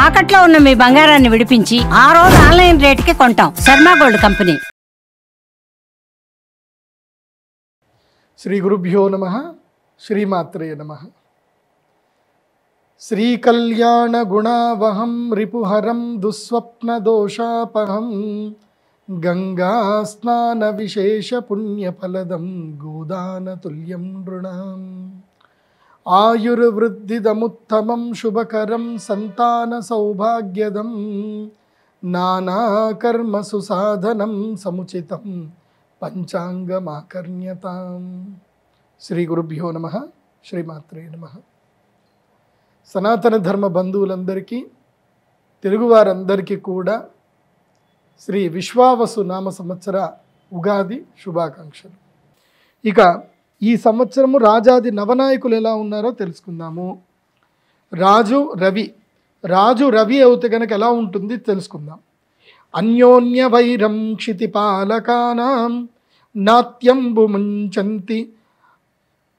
తాకట్లో ఉన్న మీ బంగారాన్ని విడిపించి ఆ రోజు ఆన్లైన్ రేటుకి కొంటాం. Sharma gold company. శ్రీ గురుభ్యో నమః. శ్రీమాత్రే నమః. శ్రీ కళ్యాణ గుణావహం రిపుహరం దుస్వప్న దోషాపహం గంగా స్నాన విశేష పుణ్యఫలదం గోదాన తుల్యం నృణాం ఆయుర్వృద్ధిదముత్తమం శుభకరం సంతాన సౌభాగ్యదం నానాకర్మసు సాధనం సముచితం పంచాంగమాకర్ణ్యతాం. శ్రీ గురుభ్యో నమః. శ్రీమాత్రే నమః. సనాతన ధర్మ బంధువులందరికీ, తెలుగువారందరికీ కూడా శ్రీ విశ్వావసు నామ సంవత్సర ఉగాది శుభాకాంక్షలు. ఇక ఈ సంవత్సరము రాజాది నవనాయకులు ఎలా ఉన్నారో తెలుసుకుందాము. రాజు రవి అవుతే కనుక ఎలా ఉంటుంది తెలుసుకుందాం. అన్యోన్య వైరం క్షితిపాలకానాం నాత్యంబు ముంచంతి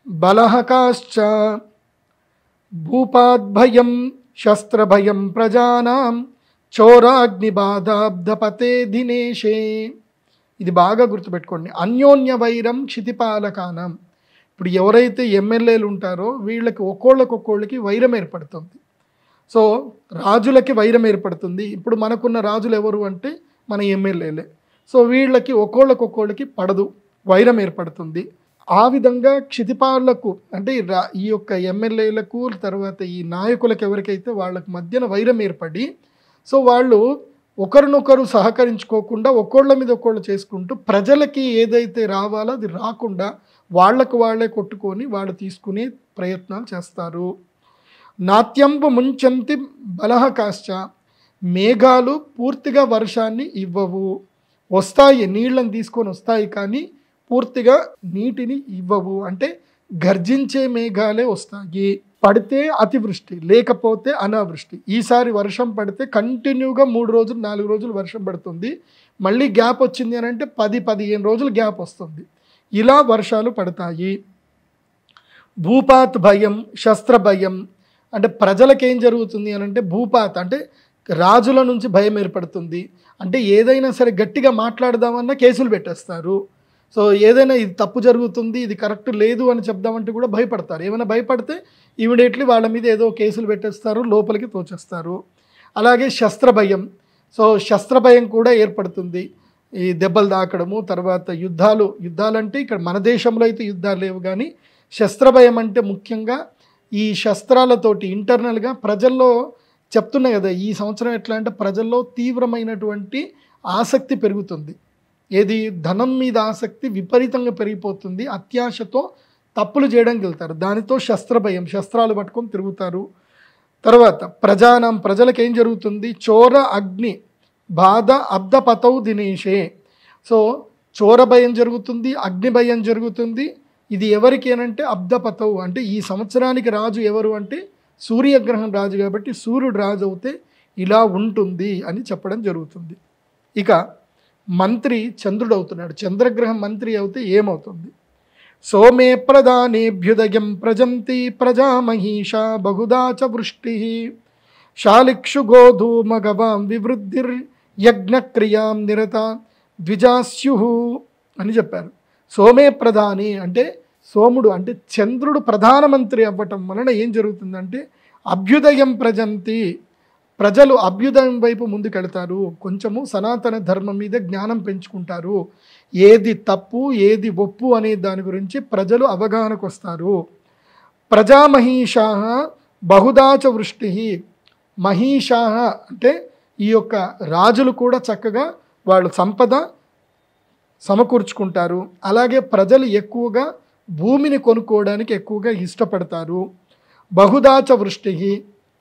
బలహకాశ్చ భూపాద్భయం శస్త్రభయం ప్రజానాం చోరాగ్నిబాధాబ్ధపతే దినేశే. ఇది బాగా గుర్తుపెట్టుకోండి. అన్యోన్య వైరం క్షితిపాలకానం. ఇప్పుడు ఎవరైతే ఎమ్మెల్యేలు ఉంటారో వీళ్ళకి ఒక్కోళ్ళకి వైరం ఏర్పడుతుంది. సో రాజులకి వైరం ఏర్పడుతుంది. ఇప్పుడు మనకున్న రాజులు ఎవరు అంటే మన ఎమ్మెల్యేలే. సో వీళ్ళకి ఒక్కోళ్ళకి పడదు, వైరం ఏర్పడుతుంది. ఆ విధంగా క్షితిపాలకు అంటే ఈ యొక్క ఎమ్మెల్యేలకు తర్వాత ఈ నాయకులకు ఎవరికైతే వాళ్ళకి మధ్యన వైరం ఏర్పడి సో వాళ్ళు ఒకరినొకరు సహకరించుకోకుండా ఒక్కోళ్ళ మీద ఒక్కోళ్ళు చేసుకుంటూ ప్రజలకి ఏదైతే రావాలో అది రాకుండా వాళ్లకు వాళ్ళే కొట్టుకొని వాళ్ళు తీసుకునే ప్రయత్నాలు చేస్తారు. నాత్యంబు ముంచంతి బలహకాశ్చ. మేఘాలు పూర్తిగా వర్షాన్ని ఇవ్వవు. వస్తాయి, నీళ్ళని తీసుకొని వస్తాయి కానీ పూర్తిగా నీటిని ఇవ్వవు. అంటే గర్జించే మేఘాలే వస్తాయి. పడితే అతివృష్టి, లేకపోతే అనావృష్టి. ఈసారి వర్షం పడితే కంటిన్యూగా 3 రోజులు 4 రోజులు వర్షం పడుతుంది. మళ్ళీ గ్యాప్ వచ్చింది అని అంటే 10-15 రోజులు గ్యాప్ వస్తుంది. ఇలా వర్షాలు పడతాయి. భూపాత్ భయం శస్త్ర భయం. అంటే ప్రజలకేం జరుగుతుంది అని అంటే భూపాత్ అంటే రాజుల నుంచి భయం ఏర్పడుతుంది. అంటే ఏదైనా సరే గట్టిగా మాట్లాడదామన్నా కేసులు పెట్టేస్తారు. సో ఏదైనా ఇది తప్పు జరుగుతుంది, ఇది కరెక్ట్ లేదు అని చెప్దామంటే కూడా భయపడతారు. ఏమైనా భయపడితే ఇమీడియట్లీ వాళ్ళ మీద ఏదో కేసులు పెట్టేస్తారు, లోపలికి తోచేస్తారు. అలాగే శస్త్ర భయం. సో శస్త్ర భయం కూడా ఏర్పడుతుంది. ఈ దెబ్బలు తాకడము, తర్వాత యుద్ధాలంటే ఇక్కడ మన దేశంలో అయితే యుద్ధాలు లేవు కానీ శస్త్ర భయం అంటే ముఖ్యంగా ఈ శస్త్రాలతోటి ఇంటర్నల్గా ప్రజల్లో చెప్తున్నాయి కదా. ఈ సంవత్సరం ఎట్లా అంటే ప్రజల్లో తీవ్రమైనటువంటి ఆసక్తి పెరుగుతుంది. ఏది ధనం మీద ఆసక్తి విపరీతంగా పెరిగిపోతుంది. అత్యాశతో తప్పులు చేయడానికి వెళ్తారు. దానితో శస్త్ర భయం, శస్త్రాలు పట్టుకొని తిరుగుతారు. తర్వాత ప్రజలకు ఏం జరుగుతుంది? చోర అగ్ని బాధ అబ్ధపతౌ దినేశే. సో చోర భయం జరుగుతుంది, అగ్ని భయం జరుగుతుంది. ఇది ఎవరికి అనంటే అబ్ధపతౌ అంటే ఈ సంవత్సరానికి రాజు ఎవరు అంటే సూర్యగ్రహం రాజు కాబట్టి సూర్యుడు రాజు అవుతే ఇలా ఉంటుంది అని చెప్పడం జరుగుతుంది. ఇక మంత్రి చంద్రుడు అవుతున్నాడు. చంద్రగ్రహం మంత్రి అవుతే ఏమవుతుంది? సోమే ప్రధానేభ్యుదయం ప్రజంతి ప్రజామహీషా బహుదా చ వృష్టి శాలిక్షు గోధూమ గవాం వివృద్ధిర్ యజ్ఞక్రియాం నిరత ద్విజాస్యు అని చెప్పారు. సోమే ప్రధాని అంటే సోముడు అంటే చంద్రుడు ప్రధానమంత్రి అవ్వటం వలన ఏం జరుగుతుందంటే అభ్యుదయం ప్రజంతి. ప్రజలు అభ్యుదయం వైపు ముందుకెళ్తారు. కొంచెము సనాతన ధర్మం మీద జ్ఞానం పెంచుకుంటారు. ఏది తప్పు ఏది ఒప్పు అనే దాని గురించి ప్రజలు అవగాహనకు వస్తారు. ప్రజామహీషా బహుదాచ వృష్టి. మహీషా అంటే ఈ యొక్క రాజులు కూడా చక్కగా వాళ్ళు సంపద సమకూర్చుకుంటారు. అలాగే ప్రజలు ఎక్కువగా భూమిని కొనుక్కోవడానికి ఎక్కువగా ఇష్టపడతారు. బహుదాచ వృష్టి.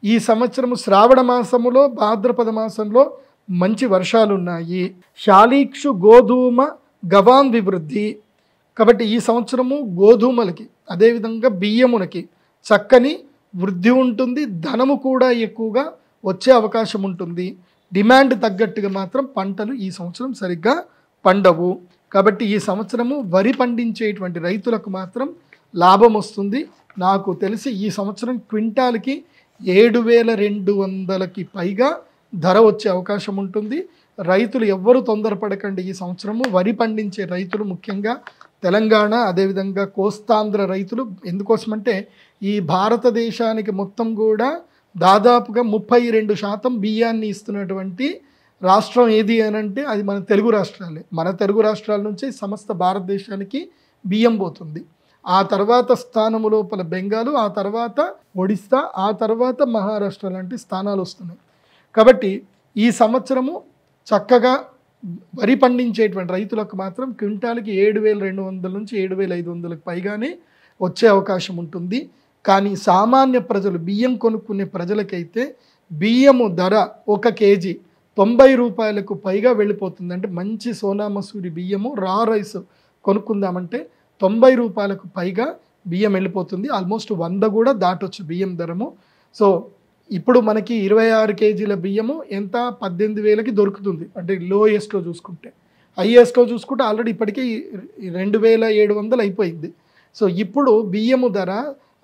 ఈ సంవత్సరము శ్రావణ మాసములో భాద్రపద మాసంలో మంచి వర్షాలు ఉన్నాయి. శాలీక్షు గోధూమ గవాన్ వివృద్ధి. కాబట్టి ఈ సంవత్సరము గోధుమలకి అదేవిధంగా బియ్యమునకి చక్కని వృద్ధి ఉంటుంది. ధనము కూడా ఎక్కువగా వచ్చే అవకాశం ఉంటుంది. డిమాండ్ తగ్గట్టుగా మాత్రం పంటలు ఈ సంవత్సరం సరిగ్గా పండవు. కాబట్టి ఈ సంవత్సరము వరి పండించేటువంటి రైతులకు మాత్రం లాభం వస్తుంది. నాకు తెలిసి ఈ సంవత్సరం క్వింటాల్కి 7,200కి పైగా ధర వచ్చే అవకాశం ఉంటుంది. రైతులు ఎవ్వరూ తొందరపడకండి. ఈ సంవత్సరము వరి పండించే రైతులు, ముఖ్యంగా తెలంగాణ, అదేవిధంగా కోస్తాంధ్ర రైతులు, ఎందుకోసమంటే ఈ భారతదేశానికి మొత్తం కూడా దాదాపుగా 32% బియ్యాన్ని ఇస్తున్నటువంటి రాష్ట్రం ఏది అని అంటే అది మన తెలుగు రాష్ట్రాలే. మన తెలుగు రాష్ట్రాల నుంచి సమస్త భారతదేశానికి బియ్యం పోతుంది. ఆ తర్వాత స్థానము లోపల బెంగాలు, ఆ తర్వాత ఒడిస్సా, ఆ తర్వాత మహారాష్ట్ర లాంటి స్థానాలు వస్తున్నాయి. కాబట్టి ఈ సంవత్సరము చక్కగా వరి పండించేటువంటి రైతులకు మాత్రం క్వింటాల్కి 7,200 నుంచి 7,500కి పైగానే వచ్చే అవకాశం ఉంటుంది. కానీ సామాన్య ప్రజలు, బియ్యం కొనుక్కునే ప్రజలకైతే బియ్యము ధర 1 కేజీ 90 రూపాయలకు పైగా వెళ్ళిపోతుంది. అంటే మంచి సోనా మసూరి బియ్యము రా రైస్ కొనుక్కుందామంటే 90 రూపాయలకు పైగా బియ్యం వెళ్ళిపోతుంది. ఆల్మోస్ట్ 100 కూడా దాటొచ్చు బియ్యం ధరము. సో ఇప్పుడు మనకి 26 కేజీల బియ్యము ఎంత 18,000కి దొరుకుతుంది. అంటే లోయెస్ట్లో చూసుకుంటే, హైయెస్ట్లో చూసుకుంటే ఆల్రెడీ ఇప్పటికీ 2,700 అయిపోయింది. సో ఇప్పుడు బియ్యము ధర,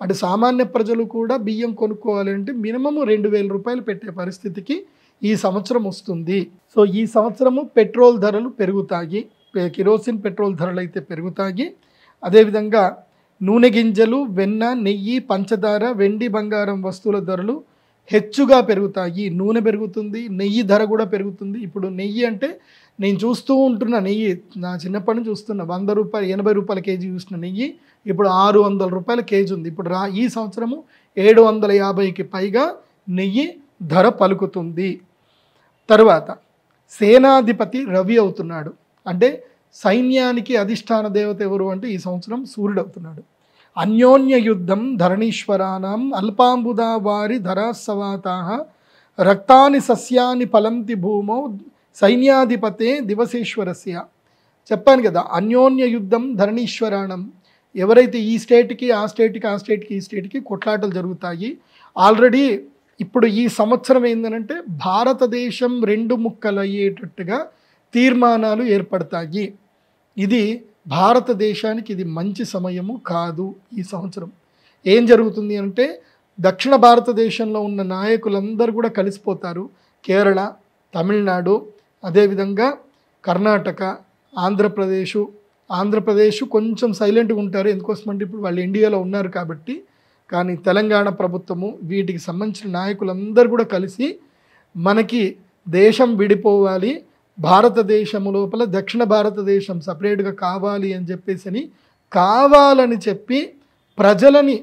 అంటే సామాన్య ప్రజలు కూడా బియ్యం కొనుక్కోవాలంటే మినిమము 2,000 రూపాయలు పెట్టే పరిస్థితికి ఈ సంవత్సరం వస్తుంది. సో ఈ సంవత్సరము పెట్రోల్ ధరలు పెరుగుతాయి, కిరోసిన్ పెట్రోల్ ధరలు అయితే పెరుగుతాయి. అదేవిధంగా నూనె గింజలు, వెన్న, నెయ్యి, పంచదార, వెండి, బంగారం వస్తువుల ధరలు హెచ్చుగా పెరుగుతాయి. నూనె పెరుగుతుంది, నెయ్యి ధర కూడా పెరుగుతుంది. ఇప్పుడు నెయ్యి అంటే నేను చూస్తూ ఉంటున్న నెయ్యి, నా చిన్నప్పటి నుంచి చూస్తున్న 100 రూపాయలు 80 రూపాయల కేజీ చూసిన నెయ్యి ఇప్పుడు 600 రూపాయల కేజీ ఉంది. ఇప్పుడు ఈ సంవత్సరము 750కి పైగా నెయ్యి ధర పలుకుతుంది. తర్వాత సేనాధిపతి రవి అవుతున్నాడు. అంటే సైన్యానికి అధిష్టాన దేవత ఎవరు అంటే ఈ సంవత్సరం సూర్యుడు అవుతున్నాడు. అన్యోన్య యుద్ధం ధరణీశ్వరానాం అల్పాంబుదా వారి ధరాసవాతాః రక్తాని సస్యాని ఫలంతి భూమో సైన్యాధిపతే దివసేశ్వరస్య. చెప్పాను కదా, అన్యోన్య యుద్ధం ధరణీశ్వరాణం. ఎవరైతే ఈ స్టేట్కి ఆ స్టేట్కి, ఆ స్టేట్కి ఈ స్టేట్కి కొట్లాటలు జరుగుతాయి. ఆల్రెడీ ఇప్పుడు ఈ సంవత్సరం ఏంటంటే భారతదేశం 2 ముక్కలు అయ్యేటట్టుగా తీర్మానాలు ఏర్పడతాయి. ఇది భారతదేశానికి ఇది మంచి సమయము కాదు. ఈ సంవత్సరం ఏం జరుగుతుంది అంటే దక్షిణ భారతదేశంలో ఉన్న నాయకులందరూ కూడా కలిసిపోతారు. కేరళ, తమిళనాడు, అదేవిధంగా కర్ణాటక, ఆంధ్రప్రదేశ్ కొంచెం సైలెంట్గా ఉంటారు. ఎందుకోసమంటే ఇప్పుడు వాళ్ళు ఇండియాలో ఉన్నారు కాబట్టి. కానీ తెలంగాణ ప్రభుత్వము, వీటికి సంబంధించిన నాయకులందరూ కూడా కలిసి మనకి దేశం విడిపోవాలి, భారతదేశము లోపల దక్షిణ భారతదేశం సపరేట్గా కావాలి అని కావాలని చెప్పి ప్రజలని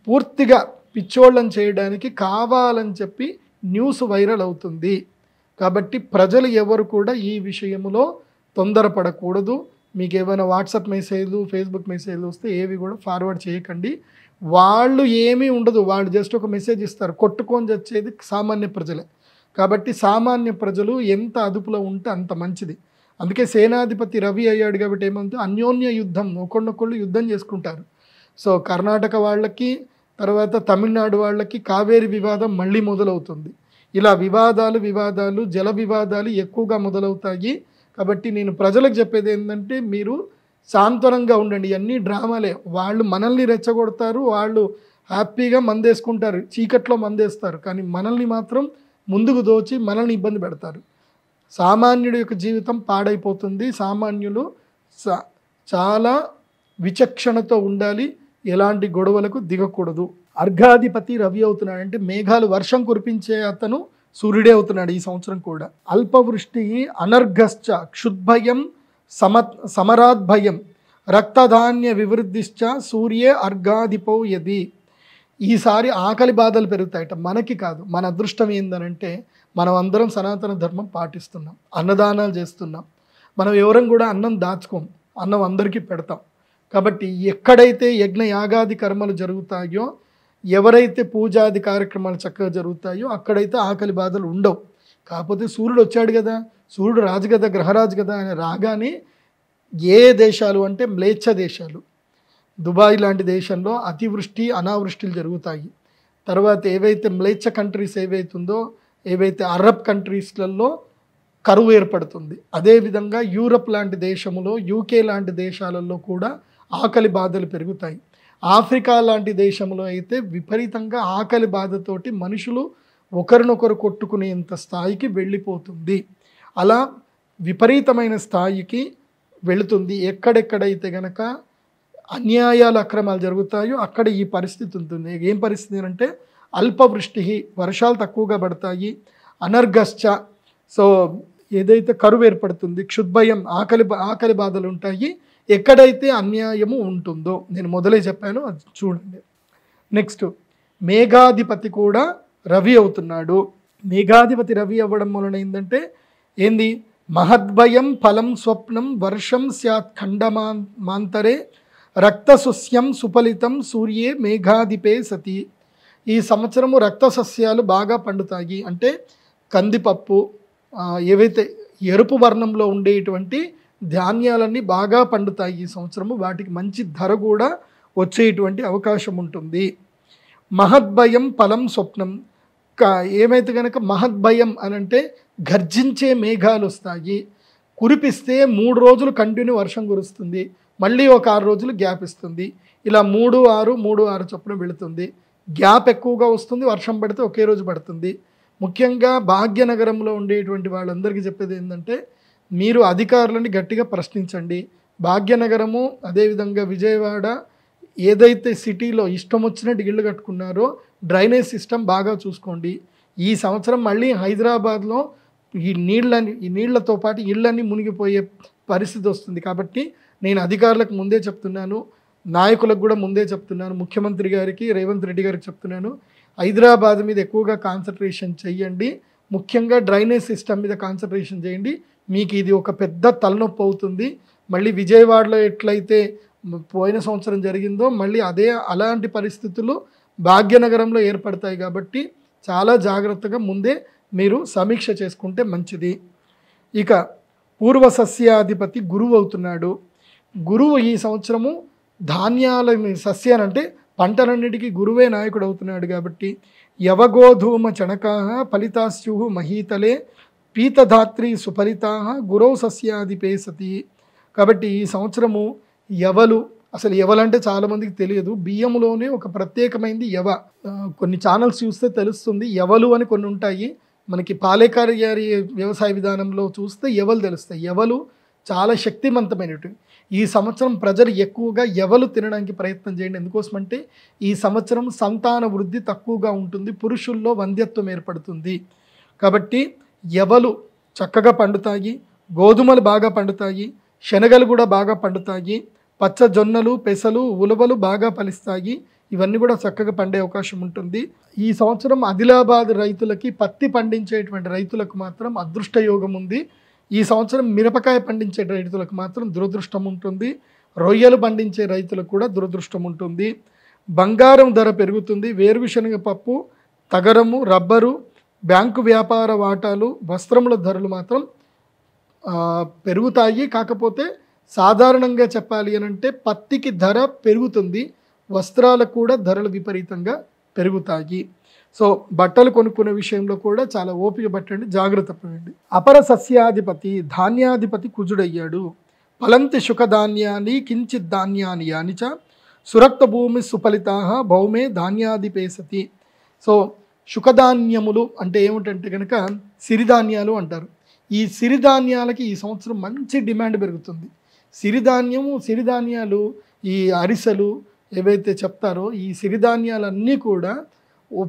పూర్తిగా పిచ్చోళ్ళని చేయడానికి కావాలని చెప్పి న్యూస్ వైరల్ అవుతుంది. కాబట్టి ప్రజలు ఎవరు కూడా ఈ విషయంలో తొందరపడకూడదు. మీకు ఏమైనా వాట్సాప్ మెసేజ్లు, ఫేస్బుక్ మెసేజ్లు వస్తే ఏవి కూడా ఫార్వర్డ్ చేయకండి. వాళ్ళు ఏమీ ఉండదు, వాళ్ళు జస్ట్ ఒక మెసేజ్ ఇస్తారు. కొట్టుకొని వచ్చేది సామాన్య ప్రజలే. కాబట్టి సామాన్య ప్రజలు ఎంత అదుపులో ఉంటే అంత మంచిది. అందుకే సేనాధిపతి రవి అయ్యాడు కాబట్టి ఏమంటే అన్యోన్య యుద్ధం, ఒకళ్ళొకళ్ళు యుద్ధం చేసుకుంటారు. సో కర్ణాటక వాళ్ళకి, తర్వాత తమిళనాడు వాళ్ళకి కావేరీ వివాదం మళ్ళీ మొదలవుతుంది. ఇలా వివాదాలు జల వివాదాలు ఎక్కువగా మొదలవుతాయి. కాబట్టి నేను ప్రజలకు చెప్పేది ఏంటంటే మీరు సాంత్వనంగా ఉండండి. ఇవన్నీ డ్రామాలే. వాళ్ళు మనల్ని రెచ్చగొడతారు, వాళ్ళు హ్యాపీగా మందేసుకుంటారు, చీకట్లో మందేస్తారు. కానీ మనల్ని మాత్రం ముందుకు దోచి మనల్ని ఇబ్బంది పెడతారు. సామాన్యుడి యొక్క జీవితం పాడైపోతుంది. సామాన్యులు చాలా విచక్షణతో ఉండాలి, ఎలాంటి గొడవలకు దిగకూడదు. అర్ఘాధిపతి రవి అవుతున్నాడు. అంటే మేఘాలు వర్షం కురిపించే అతను సూర్యుడే అవుతున్నాడు ఈ సంవత్సరం కూడా. అల్పవృష్టి అనర్ఘశ్చ క్షుద్భయం సమరాద్భయం రక్తధాన్య వివృద్ధిశ్చ సూర్యే అర్ఘాధిపో యది. ఈసారి ఆకలి బాధలు పెరుగుతాయట, మనకి కాదు. మన అదృష్టం ఏందనంటే మనం అందరం సనాతన ధర్మం పాటిస్తున్నాం, అన్నదానాలు చేస్తున్నాం. మనం ఎవరం కూడా అన్నం దాచుకోం, అన్నం అందరికీ పెడతాం. కాబట్టి ఎక్కడైతే యజ్ఞ యాగాది కర్మలు జరుగుతాయో, ఎవరైతే పూజాది కార్యక్రమాలు చక్కగా జరుగుతాయో అక్కడైతే ఆకలి బాధలు ఉండవు. కాకపోతే సూర్యుడు వచ్చాడు కదా, సూర్యుడు రాజు కదా, గ్రహరాజు కదా అని రాగానే ఏ దేశాలు అంటే మ్లేచ్ఛ దేశాలు, దుబాయ్ లాంటి దేశంలో అతివృష్టి అనావృష్టిలు జరుగుతాయి. తర్వాత ఏవైతే మ్లేచ్ఛ కంట్రీస్ ఏవైతుందో, ఏవైతే అరబ్ కంట్రీస్లలో కరువు ఏర్పడుతుంది. అదేవిధంగా యూరప్ లాంటి దేశములో, యూకే లాంటి దేశాలలో కూడా ఆకలి బాధలు పెరుగుతాయి. ఆఫ్రికా లాంటి దేశంలో అయితే విపరీతంగా ఆకలి బాధతోటి మనుషులు ఒకరినొకరు కొట్టుకునేంత స్థాయికి వెళ్ళిపోతుంది. అలా విపరీతమైన స్థాయికి వెళుతుంది. ఎక్కడెక్కడైతే గనక అన్యాయాలు అక్రమాలు జరుగుతాయో అక్కడ ఈ పరిస్థితి ఉంటుంది. ఏం పరిస్థితి అంటే అల్పవృష్టి, వర్షాలు తక్కువగా పడతాయి, అనర్గశ్చ, సో ఏదైతే కరువు ఏర్పడుతుంది, క్షుద్భయం, ఆకలి బాధలు ఉంటాయి. ఎక్కడైతే అన్యాయము ఉంటుందో నేను మొదలే చెప్పాను, అది చూడండి. నెక్స్ట్ మేఘాధిపతి కూడా రవి అవుతున్నాడు. మేఘాధిపతి రవి అవ్వడం వలన ఏంటంటే ఏంది, మహద్భయం ఫలం స్వప్నం వర్షం స్యాత్ ఖండమాంతరే రక్తసస్యం సుఫలితం సూర్యే మేఘాధిపే సతి. ఈ సంవత్సరము రక్త సస్యాలు బాగా పండుతాయి. అంటే కందిపప్పు, ఏవైతే ఎరుపు వర్ణంలో ఉండేటువంటి ధాన్యాలన్నీ బాగా పండుతాయి ఈ సంవత్సరము. వాటికి మంచి ధర కూడా వచ్చేటువంటి అవకాశం ఉంటుంది. మహద్భయం ఫలం స్వప్నం, ఏమైతే కనుక మహద్భయం అని అంటే గర్జించే మేఘాలు వస్తాయి. కురిపిస్తే 3 రోజులు కంటిన్యూ వర్షం కురుస్తుంది, మళ్ళీ ఒక 6 రోజులు గ్యాప్ ఇస్తుంది. ఇలా 3-6 3-6 చొప్పున వెళుతుంది. గ్యాప్ ఎక్కువగా వస్తుంది, వర్షం పడితే ఒకే రోజు పడుతుంది. ముఖ్యంగా భాగ్యనగరంలో ఉండేటువంటి వాళ్ళందరికీ చెప్పేది ఏంటంటే మీరు అధికారులని గట్టిగా ప్రశ్నించండి. భాగ్యనగరము అదేవిధంగా విజయవాడ ఏదైతే సిటీలో ఇష్టం వచ్చినట్టు ఇళ్ళు కట్టుకున్నారో డ్రైనేజ్ సిస్టమ్ బాగా చూసుకోండి. ఈ సంవత్సరం మళ్ళీ హైదరాబాద్లో ఈ నీళ్లతో పాటు ఇళ్ళన్నీ మునిగిపోయే పరిస్థితి వస్తుంది. కాబట్టి నేను అధికారులకు ముందే చెప్తున్నాను, నాయకులకు కూడా ముందే చెప్తున్నాను, ముఖ్యమంత్రి గారికి, రేవంత్ రెడ్డి గారికి చెప్తున్నాను, హైదరాబాద్ మీద ఎక్కువగా కాన్సన్ట్రేషన్ చేయండి. ముఖ్యంగా డ్రైనేజ్ సిస్టమ్ మీద కాన్సన్ట్రేషన్ చేయండి. మీకు ఇది ఒక పెద్ద తలనొప్పి అవుతుంది. మళ్ళీ విజయవాడలో ఎట్లయితే పోయిన సంవత్సరం జరిగిందో మళ్ళీ అలాంటి పరిస్థితులు భాగ్యనగరంలో ఏర్పడతాయి. కాబట్టి చాలా జాగ్రత్తగా ముందే మీరు సమీక్ష చేసుకుంటే మంచిది. ఇక పూర్వ సస్యాధిపతి గురువు అవుతున్నాడు. గురువు ఈ సంవత్సరము ధాన్యాలని సస్యాలంటే పంటలన్నిటికీ గురువే నాయకుడు అవుతున్నాడు. కాబట్టి యవగోధూమ చణకాహ ఫలితాస్యు మహీతలే పీతధాత్రి సుఫలితా గురౌ సస్యాధిపే సతి. కాబట్టి ఈ సంవత్సరము యవలు, అసలు యవలంటే చాలామందికి తెలియదు. బియ్యంలోనే ఒక ప్రత్యేకమైనది యవ. కొన్ని ఛానల్స్ చూస్తే తెలుస్తుంది. యవలు అని కొన్ని ఉంటాయి. మనకి పాలేకర్ గారి వ్యవసాయ విధానంలో చూస్తే యవలు తెలుస్తాయి. యవలు చాలా శక్తివంతమైనవి. ఈ సంవత్సరం ప్రజలు ఎక్కువగా యవలు తినడానికి ప్రయత్నం చేయండి. ఎందుకోసమంటే ఈ సంవత్సరం సంతాన వృద్ధి తక్కువగా ఉంటుంది, పురుషుల్లో వంధ్యత్వం ఏర్పడుతుంది. కాబట్టి యవలు చక్కగా పండుతాయి, గోధుమలు బాగా పండుతాయి, శనగలు కూడా బాగా పండుతాయి, పచ్చ జొన్నలు, పెసలు, ఉలవలు బాగా ఫలిస్తాయి. ఇవన్నీ కూడా చక్కగా పండే అవకాశం ఉంటుంది. ఈ సంవత్సరం ఆదిలాబాద్ రైతులకి, పత్తి పండించేటువంటి రైతులకు మాత్రం అదృష్ట యోగం ఉంది. ఈ సంవత్సరం మిరపకాయ పండించే రైతులకు మాత్రం దురదృష్టం ఉంటుంది. రొయ్యలు పండించే రైతులకు కూడా దురదృష్టం ఉంటుంది. బంగారం ధర పెరుగుతుంది. వేరుశనగ పప్పు, తగరము, రబ్బరు, బ్యాంకు వ్యాపార వాటాలు, వస్త్రముల ధరలు మాత్రం పెరుగుతాయి. కాకపోతే సాధారణంగా చెప్పాలి అని అంటే పత్తికి ధర పెరుగుతుంది, వస్త్రాలకు కూడా ధరలు విపరీతంగా పెరుగుతాయి. సో బట్టలు కొనుక్కునే విషయంలో కూడా చాలా ఓపిక పట్టండి, జాగ్రత్త పడండి. అపర సస్యాధిపతి ధాన్యాధిపతి కుజుడయ్యాడు. ఫలంతి శుకధాన్యాన్ని కించిత్ ధాన్యాన్ని యానిచ సురక్త భూమి సుఫలితా భౌమే ధాన్యాధిపేసతి. సో శుకధాన్యములు అంటే ఏమిటంటే కనుక సిరిధాన్యాలు అంటారు. ఈ సిరిధాన్యాలకి ఈ సంవత్సరం మంచి డిమాండ్ పెరుగుతుంది. సిరిధాన్యాలు, ఈ అరిసెలు ఏవైతే చెప్తారో ఈ సిరిధాన్యాలన్నీ కూడా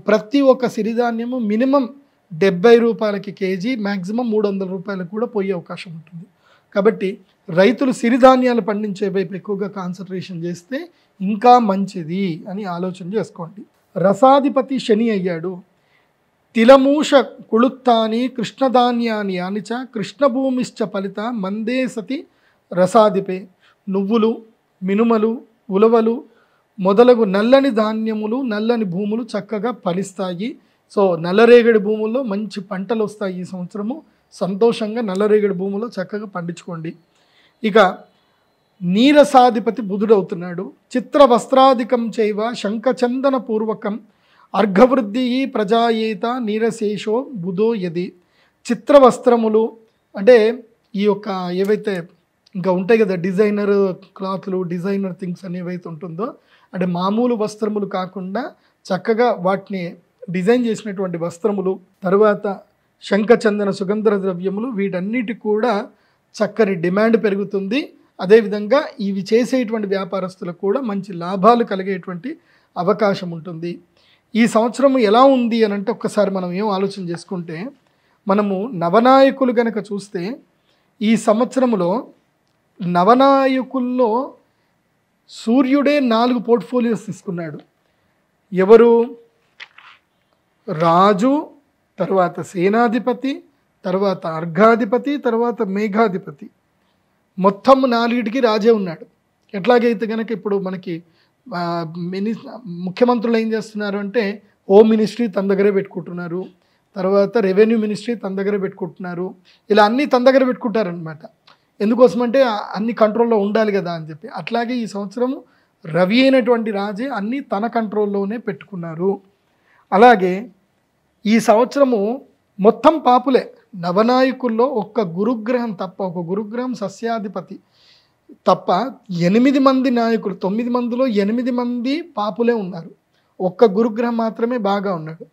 ప్రతి ఒక్క సిరిధాన్యము మినిమం 70 రూపాయలకి కేజీ, మ్యాక్సిమం 300 రూపాయలకు కూడా పోయే అవకాశం ఉంటుంది. కాబట్టి రైతులు సిరిధాన్యాలు పండించే వైపు ఎక్కువగా కాన్సన్ట్రేషన్ చేస్తే ఇంకా మంచిది అని ఆలోచన చేసుకోండి. రసాధిపతి శని అయ్యాడు. తిలమూష కుళుత్తాని కృష్ణధాన్యాన్ని యానిచ కృష్ణభూమిశ్చ ఫలిత మందే సతి రసాధిపే. నువ్వులు, మినుమలు, ఉలవలు మొదలగు నల్లని ధాన్యములు, నల్లని భూములు చక్కగా ఫలిస్తాయి. సో నల్లరేగడి భూముల్లో మంచి పంటలు వస్తాయి ఈ సంవత్సరము. సంతోషంగా నల్లరేగడి భూముల్లో చక్కగా పండించుకోండి. ఇక నీరసాధిపతి బుధుడు అవుతున్నాడు. చిత్ర వస్త్రాధికం చైవ శంఖచందన పూర్వకం అర్ఘవృద్ధి ప్రజాయేత నీరశేషో బుధో యది. చిత్ర వస్త్రములు అంటే ఈ యొక్క ఏవైతే ఇంకా ఉంటాయి కదా డిజైనర్ క్లాత్లు, డిజైనర్ థింగ్స్ అని ఏవైతే ఉంటుందో అంటే మామూలు వస్త్రములు కాకుండా చక్కగా వాటిని డిజైన్ చేసినటువంటి వస్త్రములు, తర్వాత శంఖచందన సుగంధ ద్రవ్యములు, వీటన్నిటికి కూడా చక్కని డిమాండ్ పెరుగుతుంది. అదేవిధంగా ఇవి చేసేటువంటి వ్యాపారస్తులకు కూడా మంచి లాభాలు కలిగేటువంటి అవకాశం ఉంటుంది. ఈ సంవత్సరం ఎలా ఉంది అని అంటే ఒక్కసారి మనం ఏం ఆలోచన చేసుకుంటే, మనము నవనాయకులు కనుక చూస్తే ఈ సంవత్సరంలో నవనాయకుల్లో సూర్యుడే 4 పోర్ట్ఫోలియోస్ తీసుకున్నాడు. ఎవరు? రాజు, తర్వాత సేనాధిపతి, తర్వాత అర్ఘాధిపతి, తర్వాత మేఘాధిపతి. మొత్తం 4టికి రాజే ఉన్నాడు. ఎట్లాగైతే కనుక ఇప్పుడు మనకి ముఖ్యమంత్రులు ఏం చేస్తున్నారు అంటే హోమ్ మినిస్ట్రీ తన దగ్గరే పెట్టుకుంటున్నారు, తర్వాత రెవెన్యూ మినిస్ట్రీ తన దగ్గర పెట్టుకుంటున్నారు. ఇలా అన్నీ తన దగ్గర పెట్టుకుంటారనమాట. ఎందుకోసమంటే అన్ని కంట్రోల్లో ఉండాలి కదా అని చెప్పి. అట్లాగే ఈ సంవత్సరం రవి అయినటువంటి రాజే అన్నీ తన కంట్రోల్లోనే పెట్టుకున్నారు. అలాగే ఈ సంవత్సరము మొత్తం పాపులే. నవనాయకుల్లో ఒక్క గురుగ్రహం తప్ప, ఒక గురుగ్రహం సస్యాధిపతి తప్ప 8 మంది నాయకులు, 9 మందిలో 8 మంది పాపులే ఉన్నారు. ఒక్క గురుగ్రహం మాత్రమే బాగా ఉన్నాడు.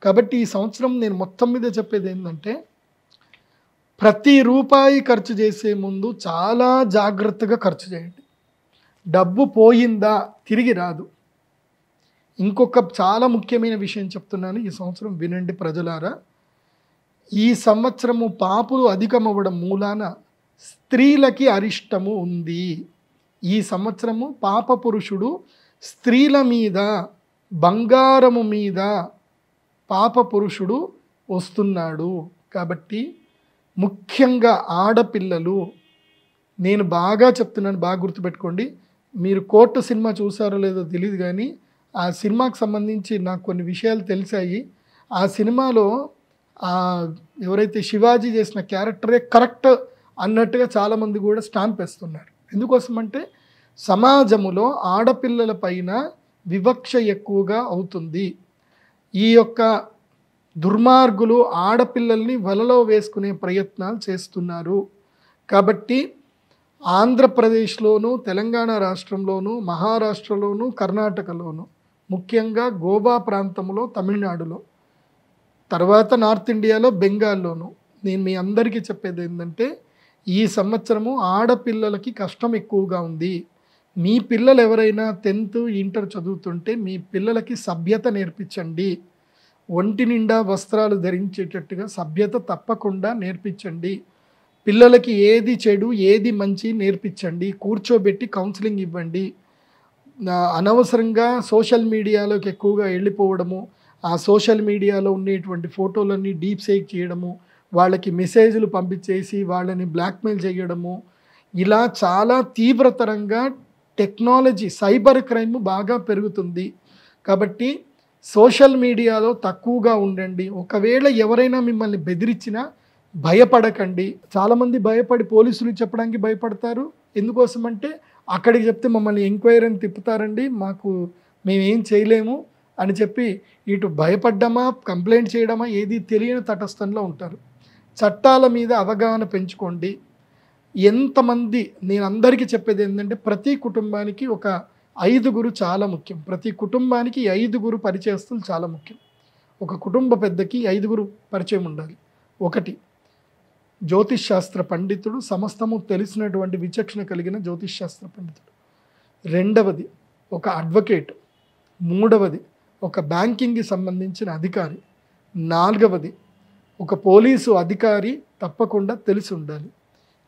కాబట్టి ఈ సంవత్సరం నేను మొత్తం మీద చెప్పేది ఏంటంటే, ప్రతి రూపాయి ఖర్చు చేసే ముందు చాలా జాగ్రత్తగా ఖర్చు చేయండి. డబ్బు పోయిందా తిరిగి రాదు. ఇంకొక చాలా ముఖ్యమైన విషయం చెప్తున్నాను, ఈ సంవత్సరం వినండి ప్రజలారా. ఈ సంవత్సరము పాపులు అధికమవ్వడం మూలాన స్త్రీలకి అరిష్టము ఉంది. ఈ సంవత్సరము పాప పురుషుడు స్త్రీల మీద, బంగారము మీద పాప పురుషుడు వస్తున్నాడు. కాబట్టి ముఖ్యంగా ఆడపిల్లలు, నేను బాగా చెప్తున్నాను, బాగా గుర్తుపెట్టుకోండి. మీరు కోర్టు సినిమా చూసారో లేదో తెలియదు కానీ ఆ సినిమాకి సంబంధించి నాకు కొన్ని విషయాలు తెలిసాయి. ఆ సినిమాలో ఎవరైతే శివాజీ చేసిన క్యారెక్టరే కరెక్ట్ అన్నట్టుగా చాలామంది కూడా స్టాంప్ వేస్తున్నారు. ఎందుకోసమంటే సమాజములో ఆడపిల్లల పైన వివక్ష ఎక్కువగా అవుతుంది. ఈ యొక్క దుర్మార్గులు ఆడపిల్లల్ని వలలో వేసుకునే ప్రయత్నాలు చేస్తున్నారు. కాబట్టి ఆంధ్రప్రదేశ్లోను, తెలంగాణ రాష్ట్రంలోను, మహారాష్ట్రలోను, కర్ణాటకలోను, ముఖ్యంగా గోవా ప్రాంతంలో, తమిళనాడులో, తర్వాత నార్త్ ఇండియాలో, బెంగాల్లోను, నేను మీ అందరికీ చెప్పేది ఏంటంటే, ఈ సంవత్సరము ఆడపిల్లలకి కష్టం ఎక్కువగా ఉంది. మీ పిల్లలు ఎవరైనా 10th, ఇంటర్ చదువుతుంటే మీ పిల్లలకి సభ్యత నేర్పించండి. ఒంటి నిండా వస్త్రాలు ధరించేటట్టుగా సభ్యత తప్పకుండా నేర్పించండి. పిల్లలకి ఏది చెడు ఏది మంచి నేర్పించండి. కూర్చోబెట్టి కౌన్సిలింగ్ ఇవ్వండి. అనవసరంగా సోషల్ మీడియాలోకి ఎక్కువగా వెళ్ళిపోవడము, ఆ సోషల్ మీడియాలో ఉండేటువంటి ఫోటోలన్నీ డీప్ ఫేక్ చేయడము, వాళ్ళకి మెసేజ్లు పంపించేసి వాళ్ళని బ్లాక్మెయిల్ చేయడము, ఇలా చాలా తీవ్రతరంగా టెక్నాలజీ, సైబర్ క్రైమ్ బాగా పెరుగుతుంది. కాబట్టి సోషల్ మీడియాలో తక్కువగా ఉండండి. ఒకవేళ ఎవరైనా మిమ్మల్ని బెదిరించినా భయపడకండి. చాలామంది భయపడి పోలీసులు చెప్పడానికి భయపడతారు. ఎందుకోసమంటే అక్కడికి చెప్తే మమ్మల్ని ఎంక్వైరీని తిప్పుతారండి, మేమేం చేయలేము అని చెప్పి ఇటు భయపడ్డమా, కంప్లైంట్ చేయడమా ఏది తెలియని తటస్థంలో ఉంటారు. చట్టాల మీద అవగాహన పెంచుకోండి. ఎంతమంది, నేను అందరికీ చెప్పేది ఏంటంటే, ప్రతి కుటుంబానికి ఒక 5గురు చాలా ముఖ్యం. ప్రతి కుటుంబానికి 5గురు పరిచయస్తులు చాలా ముఖ్యం. ఒక కుటుంబ పెద్దకి 5గురు పరిచయం ఉండాలి. 1 జ్యోతిష్ శాస్త్ర పండితుడు, సమస్తము తెలిసినటువంటి విచక్షణ కలిగిన జ్యోతిష్ శాస్త్ర పండితుడు. 2వది ఒక అడ్వకేట్. 3వది ఒక బ్యాంకింగ్కి సంబంధించిన అధికారి. 4వది ఒక పోలీసు అధికారి తప్పకుండా తెలిసి ఉండాలి.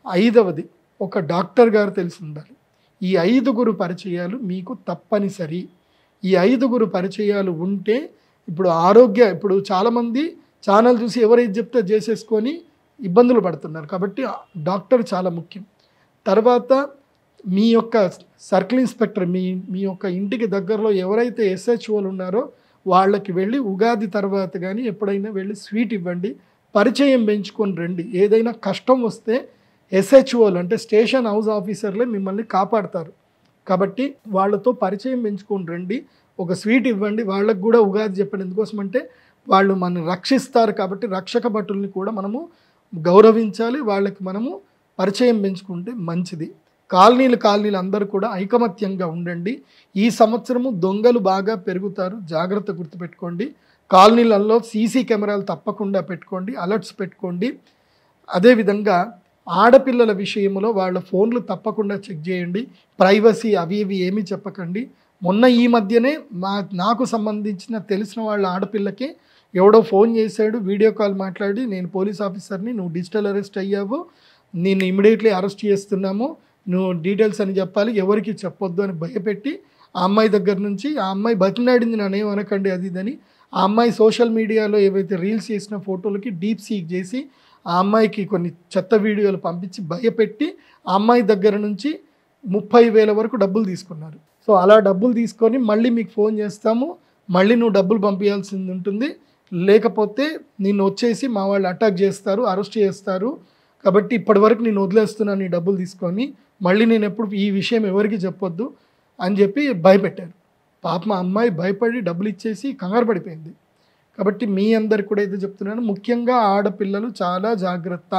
5వది ఒక డాక్టర్ గారు తెలిసి ఉండాలి. ఈ 5గురు పరిచయాలు మీకు తప్పనిసరి. ఈ 5గురు పరిచయాలు ఉంటే ఇప్పుడు చాలామంది ఛానల్ చూసి ఎవరైతే చెప్తే చేసేసుకొని ఇబ్బందులు పడుతున్నారు. కాబట్టి డాక్టర్ చాలా ముఖ్యం. తర్వాత మీ యొక్క సర్కిల్ ఇన్స్పెక్టర్, మీ యొక్క ఇంటికి దగ్గరలో ఎవరైతే SHOలు ఉన్నారో వాళ్ళకి వెళ్ళి ఉగాది తర్వాత కానీ ఎప్పుడైనా వెళ్ళి స్వీట్ ఇవ్వండి. పరిచయం పెంచుకొని రండి. ఏదైనా కష్టం వస్తే SHOలు అంటే స్టేషన్ హౌస్ ఆఫీసర్లే మిమ్మల్ని కాపాడతారు. కాబట్టి వాళ్ళతో పరిచయం పెంచుకొని రండి. ఒక స్వీట్ ఇవ్వండి. వాళ్ళకు కూడా ఉగాది చెప్పండి. ఎందుకోసమంటే వాళ్ళు మనల్ని రక్షిస్తారు. కాబట్టి రక్షక భటుల్ని కూడా మనము గౌరవించాలి. వాళ్ళకి మనము పరిచయం పెంచుకుంటే మంచిది. కాలనీలు అందరూ కూడా ఐకమత్యంగా ఉండండి. ఈ సంవత్సరము దొంగలు బాగా పెరుగుతారు, జాగ్రత్త గుర్తుపెట్టుకోండి. కాలనీలలో సీసీ కెమెరాలు తప్పకుండా పెట్టుకోండి, అలర్ట్స్ పెట్టుకోండి. అదేవిధంగా ఆడపిల్లల విషయంలో వాళ్ళ ఫోన్లు తప్పకుండా చెక్ చేయండి. ప్రైవసీ అవి ఇవి ఏమీ చెప్పకండి. మొన్న ఈ మధ్యనే నాకు సంబంధించిన తెలిసిన వాళ్ళ ఆడపిల్లకి ఎవడో ఫోన్ చేశాడు, వీడియో కాల్ మాట్లాడి, నేను పోలీస్ ఆఫీసర్ని, నువ్వు డిజిటల్ అరెస్ట్ అయ్యావు, నేను ఇమీడియట్లీ అరెస్ట్ చేస్తున్నాము, నువ్వు డీటెయిల్స్ అని చెప్పాలి, ఎవరికి చెప్పొద్దు అని భయపెట్టి ఆ అమ్మాయి దగ్గర నుంచి ఆ అమ్మాయి బతినాడింది, నన్నేమనకండి అది ఇదని. ఆ అమ్మాయి సోషల్ మీడియాలో ఏవైతే రీల్స్ చేసిన ఫోటోలకి డీప్ సీక్ చేసి ఆ అమ్మాయికి కొన్ని చెత్త వీడియోలు పంపించి భయపెట్టి ఆ అమ్మాయి దగ్గర నుంచి 30,000 వరకు డబ్బులు తీసుకున్నారు. సో అలా డబ్బులు తీసుకొని మళ్ళీ మీకు ఫోన్ చేస్తాము, మళ్ళీ నువ్వు డబ్బులు పంపించాల్సింది ఉంటుంది, లేకపోతే నిన్ను వచ్చేసి మా వాళ్ళు అటాక్ చేస్తారు, అరెస్ట్ చేస్తారు, కాబట్టి ఇప్పటివరకు నేను వదిలేస్తున్నాను ఈ డబ్బులు తీసుకొని, మళ్ళీ నేను ఎప్పుడు ఈ విషయం ఎవరికి చెప్పొద్దు అని చెప్పి భయపెట్టారు. పాప మా అమ్మాయి భయపడి డబ్బులు ఇచ్చేసి కంగారు పడిపోయింది. కాబట్టి మీ అందరికి కూడా అయితే చెప్తున్నాను, ముఖ్యంగా ఆడపిల్లలు చాలా జాగ్రత్త.